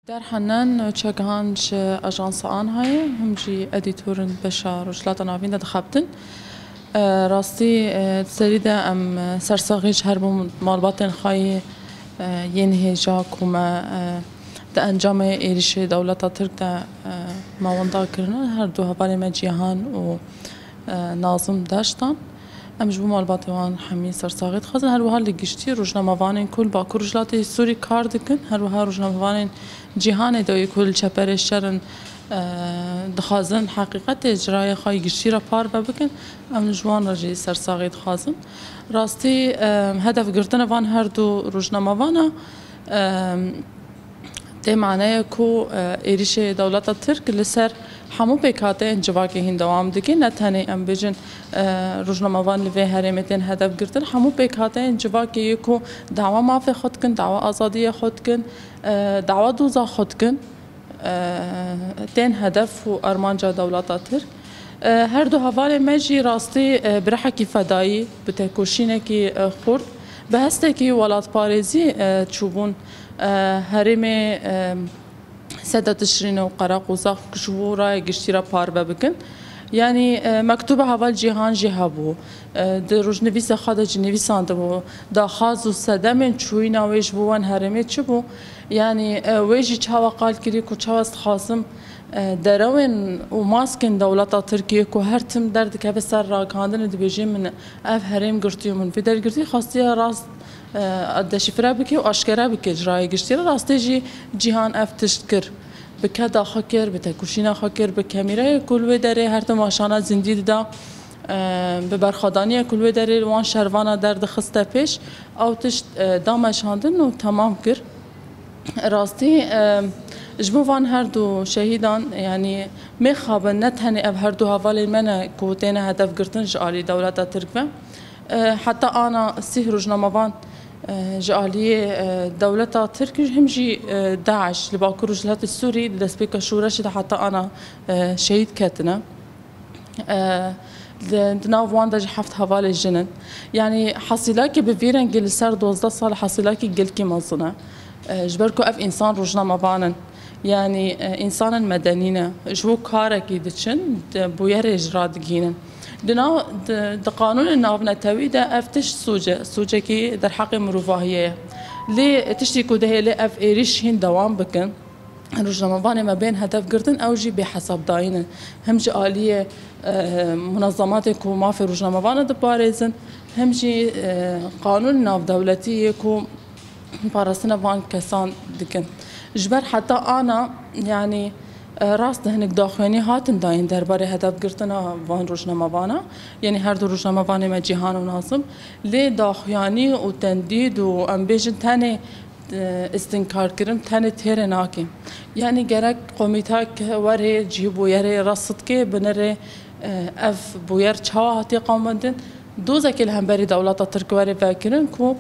در حنان چگهانش آژانس آنهای همچی ادیتورن بشار و جلات ناوین دخابتن راستی سریده ام سرساقیش هر بوم مالباتن خای ینه جا کما ده انجام ایریش دولت ترک ده مواندا کرنن هر دو هوای مجیهان و نازم داشتن امش بوم مالبات وان حمی سرساقیت خازن هر وحال لگشتی روزنامه‌وان کل با کرجلات سوری کار دکن هر وحال روزنامه‌وان جهان دوی کل چپرش شرن دخازن حقیقت اجرای خواهی گشتی را پار بکن ام جوان رجی سرساقیت خازن راستی هدف گرتن وان هر دو روزنامه‌وان ده معنی کو ایریش دولت ترک لسر همو پیکاته انجواکی هند دوام دکی نتنی ام بیجن روزنامه‌وان لوی هرمتین هدف گرتن همو پیکاته انجواکی کو دعوا مافی خود کن دعوا آزادی خود کن دعوا دوزا خود کن تین هدف و ارمانجا دولت ترک هر دو حوال مجی راستی برحکی فدایی بتکوشینه کی خورد به هسته کی ولات پاریزی چوبون هرم سده تشرين وقرق وزاق كشورا قشتيرا باربا بكن يعني مكتوبة هوال جيهان جيهابو دروج نويسة خادا جنويسان دبو دا خاز و سده من چوينا ويش بوان هرمي چبو يعني ويجي چاوا قال كري كو چاوا استخاصم دروين و ماسكن دولتا تركيا كو هر تم درد كيف سر راكاندن دبيجي من اف هرم قرتيو من في در قرتي خاصية راست دشفره بکی و آشکاره بکی اجرای گشتی را راستی جی جهان افتشت کر بکه داخل کر به تکوشینا خاکر به کمیره کلوه داره هر تماشانا زندی دا به برخادانی کلوه داره وان شروانا درد خسته پیش او تشت دامش هاندن و تمام کر راستی جبو وان هر دو شهیدان يعني میخوابن نتهنی اب هر دو حوالی من کوتین هدف گرتن جالی دولت ترک حتى أنا سيه روزنامه‌وان جالية دولة تركيا همجي داعش لباكر رجلات السوري دسبيك شورش حتى أنا شهيد كاتنا دناو وان داج حفت هوالي الجنن يعني حصيلاكي بفيرن جل سر 12 سال حصيلاكي جل كي مزنا جبركو اف انسان روزنامه‌وانن يعني انسان مدنينا جو كارك يدشن بوير اجراد جينن دنا قانون الناف نتوي ده افتش سوجه كي در حق مروفاهيه لي تشتكو ده لي اف ايريش هين دوام بكن روزنامه‌وان ما بين هدف گرتن او جي بحسب داين هم جي آلية منظمات كو ما في روزنامه‌وان ده باريزن هم جي قانون ناف دولتي كو بارسنا وان كسان دكن جبر حتى انا يعني راست هنک داخلی هاتن داین درباره هدف گرتنا وان روزنامه‌وانا یعنی هر دو روزنامه‌وان ما جهان و ناظم لی داخیانی و تندید و امبیشن تنه استنکار کردن تنه تیر ناکی یعنی گرک قومیتا که وره جیبو یره رصد که بنره اف بویر چها هاتی قامندن دوزه که هم بری دولت ترک وره فکرن کو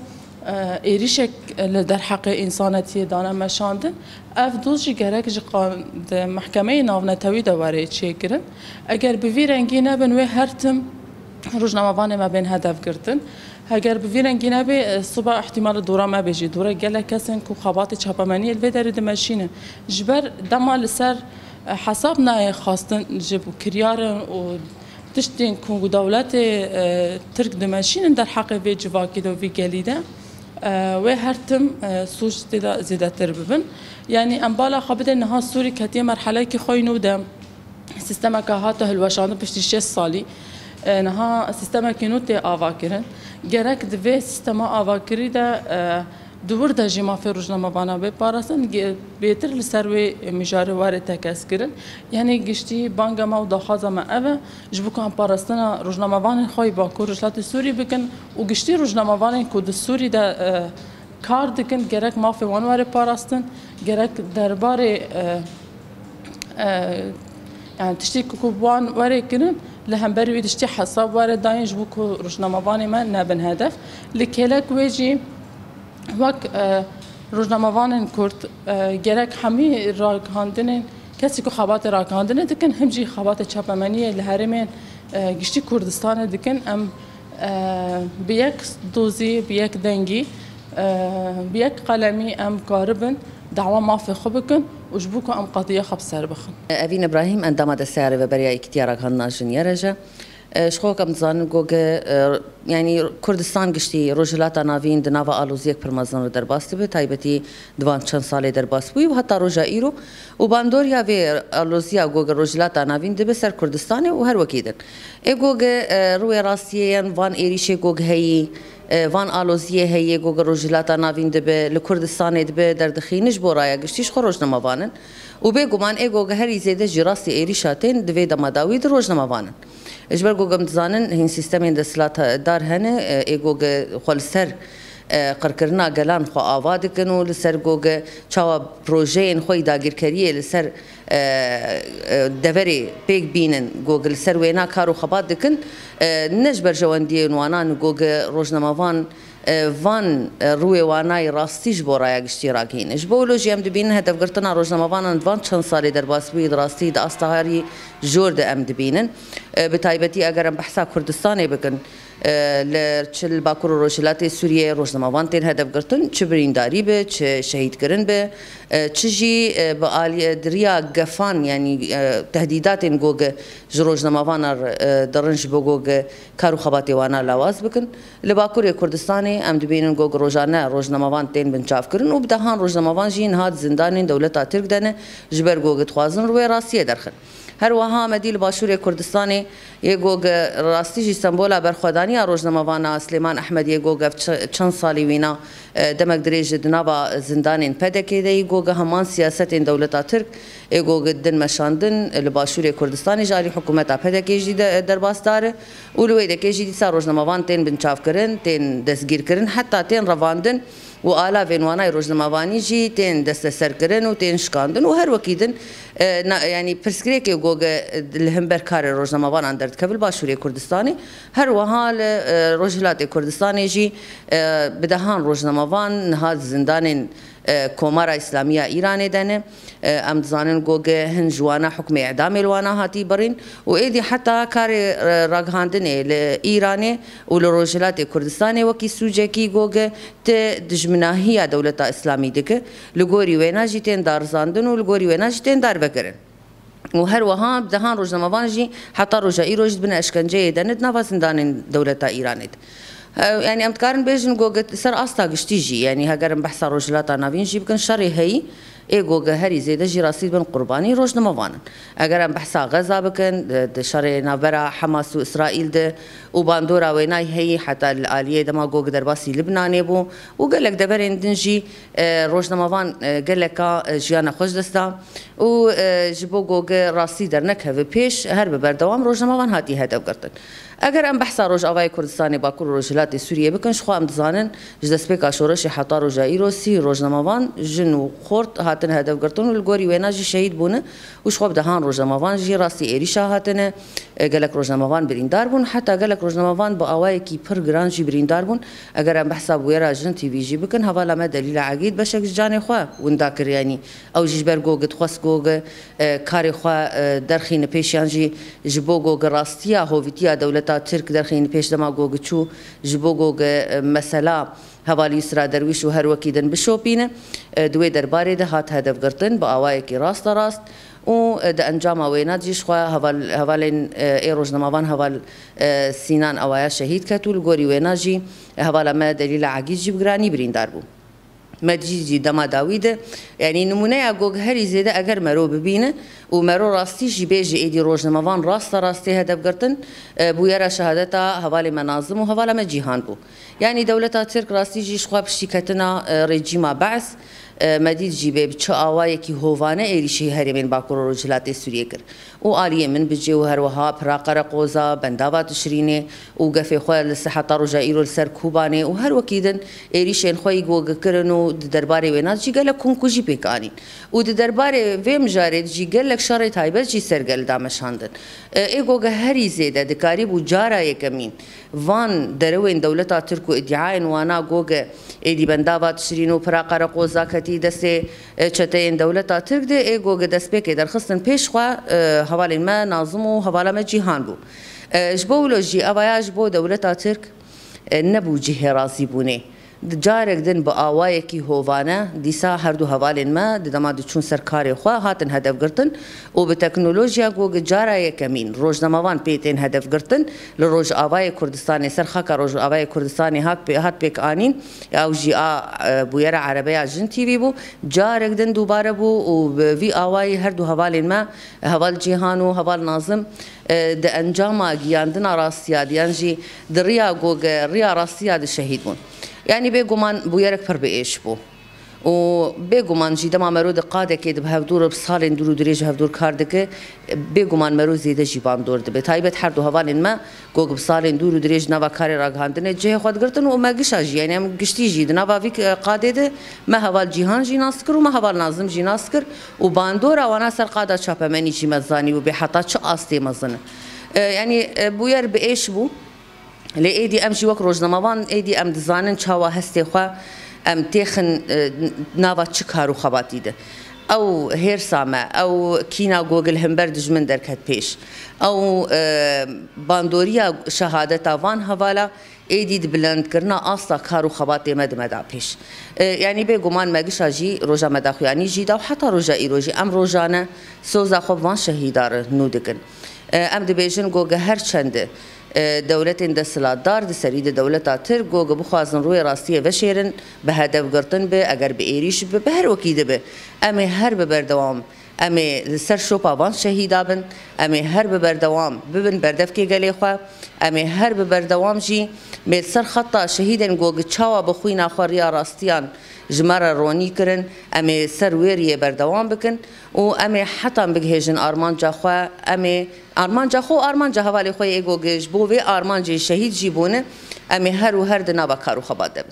ایریشک در حق انسانیتی دانه مشاندن اف دوزی گرک جی محکمه ناونتوی دواره چه کرن اگر بوی رنگی نبن و هر تم روزنامه‌وان ما بین هدف گرتن اگر بوی رنگی نبی صبح احتمال دوره ما بجی دوره گله کسن کو خبات چاپمنی الوی داره دمشینه جبر دمال سر حساب نه خواستن جب کریارن و تشتین کو دولت ترک دمشین در حق وی جواکی دو وی گلیده و هر تم سوش تدا زیاده تر ببن يعني أمبالا خبده إنها سوري كتير مرحلة كي خوينو ده سيستم كهاته الوشانو بشتي 6 سالي إنها سيستم كينو تي آواكرن جرك دفع سيستم آواكري ده دور ده جما في روزنامه‌وان بپارسن بهتر لسروي مجاري وارد تكاس كرن يعني گشتي بانگا ما و داخازا ما اوه جبو كان پارستنا روزنامه‌وان خوي باكو رجلات سوري بكن و گشتي روزنامه‌وان كود سوري ده کار دکن گرک مافی وانواره پاراستن گرک درباره يعني تشتي كوبان واره كنن لهم بروي تشتي حساب واره داين جبوكو روزنامه‌وان ما نبن هدف لكيلك ويجي وك روزنامه‌وان كرد گرک همي راكاندن کسی که خبات راكاندن دکن همجي خبات چاپمنی لهرمن گشتي كردستان دکن ام بیک دوزی بیک دنگی بيك قلمي ام قاربن دعوة ما في خبكن وجبوكم ام قضية خب سر بخن. أبين إبراهيم عندما دسارة وبريا اكتيارك هالناجن يرجع شخوك أمزان جوجا يعني كردستان قشتي رجلات نافين دنافا آلوزيك برمزان درباستي بتايبتي دوان چند سالي درباستوي وحتى رجا إيرو وباندوريا في آلوزيا جوجا رجلات نافين دي بسر كردستاني وهر وكيدن جوجا روي راسيين وان إيريشي جوجا هي وان آلوزیه هی گوگر رجلات ناوین دبه لکردستان دبه در دخینش برایا گشتیش خروج نماوانن و به گمان گوگر هری زیده جراسی ایریشاتین دوی دماداوی در روز نماوانن. اجبر گوگم دزانن هین سیستم دستلات دار هنه گوگر خالصر قرکرنا گلان خو آواد کنو لسر گوگر چاوا پروژه خوی داگر کریه لسر دوری پیک بینن گوگل لسر وینا کارو خبات دکن نجبر جواندی نوانان گوگر روزنامه‌وان وان روی وانای راستیش برای اشتراکین. اجبولوژی هم دبین هدف گرتنا روزنامه‌وان وان چند سالی در باسبی دراستی داستهاری جورد ام دبینن بتایبتی اگرم بحثا کردستانی بکن لچل باکور روشلات سوریه روزنامه‌وان تین هدف گرتن چه برینداری به چه شهید کردن به چجی با عالی دریا گفان یعنی تهدیدات گوگه روزنامه‌وان درنج بگوگه کارو خباتی وانا لواز بکن لباکور کردستانی ام دبینن گوگه روزانه روزنامه‌وان تین بنچاف کردن و بدهان روزنامه‌وان جین هاد زندان دولت ترک دنه جبر گوگه توازن روی راسیه درخن هر وها مدیل باشور کردستانی یگوگ راستیجی سمبولا برخوادانی روزنامه‌وان سلیمان احمد یگوگ چند سالی وینا دمک دریج دنوا زندان پدکی دی یگوگ همان سیاست دولت ترک یگوگ دن مشاندن لباشور کردستانی جاری حکومت پدکی جدید در باستاره اولوی دکی جدید سر روزنامه‌وان تین بنچاف کردن تین دستگیر کردن حتی تین رواندن و آلا وینوانای روزنامه‌وانی جی تین دست سر کردن و تین شکاندن و هر وکیدن يعني برسكريك يقول الهمبر كار روزنامه‌وان اندرد قبل باشوري كردستاني هر وهال رجلات كردستاني جي بدهان روزنامه‌وان هاد زندان كومارا اسلاميه ايران دنه ام زانن گوگه هن جوانا حكم اعدام الوانا هاتي برين وايدي حتى كار راغهاندنه لايران ولرجلات كردستاني وكي سوجكي گوگه ت دجمناهيه دوله اسلامي دك لغوري وينا جيتين دار زاندن ولغوري وينا جيتين دار بكرن وهر وها بدهان روزنامه‌وان جي حتى رجائي روجد بن اشكنجه دند نافا زندان دوله ايران يعني ام تقارن بيجن جوجت سر استا قشتيجي يعني هاجرن بحث رجلات نافين جي بكن شري هي جوجا هري زيد جي راسيد بن قرباني روزنامه‌وان اگر ام بحث غزه بكن شري نابرا حماس واسرائيل ده وباندورا ويناي هي حتى الاليه دما جوج درباسي لبنان بو وقال لك دبرين دنجي روزنامه‌وان قال لك جيانا خوش دستا و جبو جوج راسي درنك هف بيش هر ببردوام روزنامه‌وان هاتي هدف قرتن اگر ام بحث روج اوای کردستان باکور رجلات سوریه بکن شخو ام دزانن جدسپیکا شورش حتی رجایی روسی روزنامه‌وان جن خورد هاتن هدف گرتون الگوری وینا جی شهید بونه و شخو بدهان روزنامه‌وان جی راسی ایریشا هاتنه گلک روزنامه‌وان بریندار بون حتی گلک روزنامه‌وان با اوای کی پر گران جی بریندار بون اگر ام بحث بویرا جن تی وی جی بکن حوالا ما دلیل عقید بشک جان خو ونداکر یعنی او جبر گوگت خاص گوگ کار خو درخین پیشان جی جبو گوگ راستیا هویتیا دولت ترک درخین پیش دما گوگ چو جبو گوگ مثلا حوالی سرا درویش و هر وکیدن بشوپینه دوی درباره ده هات هدف گرتن با اوای کی راست راست و د انجام وینات جیش خو حوالین ای روزنامه‌وان حوال سینان اوای شهید کتول گوری ویناجی حوالا ما دلیل عقیج جی بگرانی بریندار بو مدجی دما داویده یعنی نمونه گوگ هری زیده اگر مرو ببینه و مرو راستی جی بیجی ایدی روزنامه‌وان راست راستی هدف گرتن بویرا شهادتا حوالی مناظم و حوالا ما جیهان بو یعنی دولتا ترک راستی جیش خواب شیکتنا رژیما بعث مدید جیبه بچه آوایی که هوانه ایریشی هرمین باکور رجلات سوریه کر و آلیه من بجی و هر وها پراقر قوزا بنداوات شرینه و قفه خواه لسحطا رجائی رو لسر کوبانه و هر وکیدن ایریشین خواهی گوگه کرن و درباره وینات جی گلک کنکو جی پیکانین و درباره ویم جارد جی گلک شر تایبت جی سرگل دامشاندن ای گوگه هری زیده دکاری بو جارا یکمین وان دروین دولتا ترکو ادعاین وانا گوگه ایدی بنداوات شرینه و پراقر قوزا دست چتین دولت ترک ده ایگو دست به که در خستن پیش خوا حوالی ما نظم و حوالا ما جهان بو جبولو جی اوایاج بو دولت ترک نبو جه راضی بونه جارك دن بآوائي كي هوفانا ديسا هردو هوالين ما دما دچون سركاري خوا هاتن هدف گرتن و بتكنولوجيا گوگ جارا يكمين روزنامه‌وان بيتين هدف گرتن لروج آوائي كردستاني سرخاكا روج آوائي كردستاني هات بيك آنين او جي بويرا عربية جن تي في بو جارك دن دوباره بو و في آوائي هردو هوالين ما هوال جيهانو هوال ناظم د انجام گیاندنا راستیا دیانجی دریا گوگ ریا راستیا د شهید بون يعني بيجومان بويرك بر بإيش بو وبيجومان جي دما مرود قادة كده بهفدور بصالين دور دريج هفدور كاردك بيجومان مرود زيادة جيبان دور دبي تايبت حردو هوالين ما جوج بصالين دور دريج نوا كاري راغهاندنه جه خود قرتن وما قشاج يعني هم قشتي جي نوا فيك قادة ده ما هوال جيهان جي ناسكر وما هوال ناظم جي ناسكر وباندورا وانا سر قادة شابه مني جي مزاني وبحطات شو أستي مزنه يعني بوير بإيش بو لأيدي أم جوك روزنامه‌وان أيدي أم دزانن شوا هستي خوا أم تخن نوا تشكارو خباتي ده أو هيرسامة أو كينا جوجل همبر دجمن دركت بيش أو باندوريا شهادة وان هوالا أيدي دبلند كرنا أصلا كارو خباتي مدا بيش يعني بيجومان ماجشا جي روجا مداخو يعني جي دا وحتى روجا إيروجي أم روجانا سوزا خو وان شهيدار نودكن أم دبيجن جوجا هر چند دولت دستلاتدار دسرید دولت تر گوگ بخوازن روی راستی و شیرن به هدف گرتن به اگر به ایریش به هر وکیده به امی هر ببردوام امی سر شوپا وان شهیدا بن امی هر ببردوام ببن بردف کی گلی خو امی هر ببردوام جی می سر خطا شهیدن گوگ چاوا بخوینا خوریا راستیان جمره رونی کرن امی سر ویریه بردوام بکن و امی حتی بگهجن آرمان جا خو امی آرمان جا خو آرمان جا حوالی خو ایگو گش بو و آرمان جی شهید جی بونه امی هر و هر دنا با کارو خباده